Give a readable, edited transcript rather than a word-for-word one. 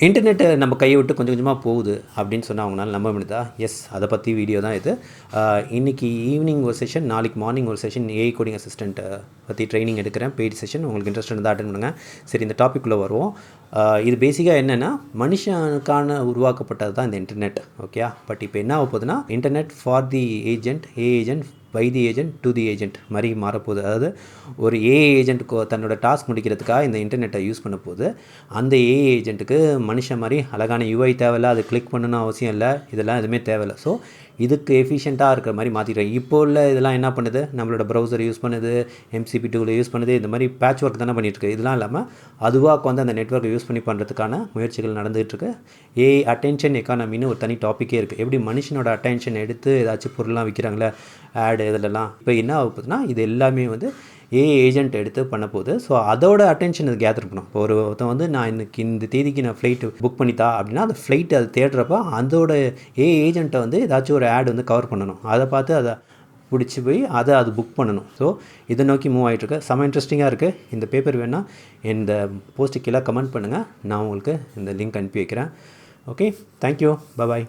Internet நம்ம கையை விட்டு கொஞ்சம் கொஞ்சமாக போகுது அப்படின்னு சொன்னால் அவங்களால நம்ப முடியுதா? எஸ், அதை பற்றி வீடியோ தான் இது. இன்றைக்கி ஈவினிங் ஒரு செஷன், நாளைக்கு மார்னிங் ஒரு செஷன் ஏஐ கோடிங் அசிஸ்டண்ட்டை பற்றி ட்ரைனிங் எடுக்கிறேன். Paid session. உங்களுக்கு இன்ட்ரெஸ்ட் இருந்தால் அட்டென்ட் பண்ணுங்கள். சரி, இந்த டாப்பிக்குள்ளே வருவோம். இது பேசிக்காக என்னென்னா, மனுஷனுக்கான உருவாக்கப்பட்டது தான் இந்த இன்டர்நெட். ஓகே, பட் இப்போ என்ன ஆக போகுதுன்னா, internet for the agent, agent by the agent to the agent மாதிரி மாறப்போகுது. அதாவது ஒரு ஏஐ ஏஜென்ட் தன்னோட டாஸ்க் முடிக்கிறதுக்காக இந்த இன்டர்நெட்டை யூஸ் பண்ண போகுது. அந்த ஏஐ ஏஜென்ட்டுக்கு மனுஷன் மாதிரி அழகான யூஐ தேவையில்லை, அது கிளிக் பண்ணணும் அவசியம் இல்லை, இதெல்லாம் எதுவுமே தேவையில்லை. ஸோ இதுக்கு எஃபிஷியண்ட்டாக இருக்கிற மாதிரி மாற்றிடுறேன். இப்போ உள்ள இதெல்லாம் என்ன பண்ணுது, நம்மளோட ப்ரௌசர் யூஸ் பண்ணுது, எம்சிபி டூவில் யூஸ் பண்ணுது, இந்த மாதிரி பேட்ச் ஒர்க் தானே பண்ணிகிட்ருக்கு. இதெல்லாம் இல்லாமல் அதுவாக வந்து அந்த நெட்வொர்க்கை யூஸ் பண்ணி பண்ணுறதுக்கான முயற்சிகள் நடந்துகிட்ருக்கு. ஏஐ அட்டென்ஷன் எக்கானமின்னு ஒரு தனி டாப்பிக்கே இருக்குது. எப்படி மனுஷனோட அட்டென்ஷன் எடுத்து ஏதாச்சும் பொருள்லாம் விற்கிறாங்களே, ஆடு இதிலலாம். இப்போ என்ன ஆக போகுதுன்னா, இது எல்லாமே வந்து ஏஐ ஏஜென்ட் எடுத்து பண்ண போகுது. ஸோ அதோட அட்டென்ஷன் அது கேதர் பண்ணும். இப்போ ஒருத்தன் வந்து நான் இன்னைக்கு இந்த தேதிக்கு நான் ஃப்ளைட்டு புக் பண்ணித்தா அப்படின்னா, அந்த ஃப்ளைட் அது தேடுறப்ப அதோட ஏஐ ஏஜென்ட்டை வந்து ஏதாச்சும் ஒரு ஆட் வந்து கவர் பண்ணணும். அதை பார்த்து அதை பிடிச்சி போய் அது புக் பண்ணணும். ஸோ இதை நோக்கி மூவ் ஆகிட்டுருக்கு. செம்ம இன்ட்ரெஸ்டிங்காக இருக்குது. இந்த பேப்பர் வேணால் இந்த போஸ்ட்டு கீழே கமெண்ட் பண்ணுங்கள். நான் உங்களுக்கு இந்த லிங்க் அனுப்பி வைக்கிறேன். ஓகே, தேங்க்யூ, பாய்.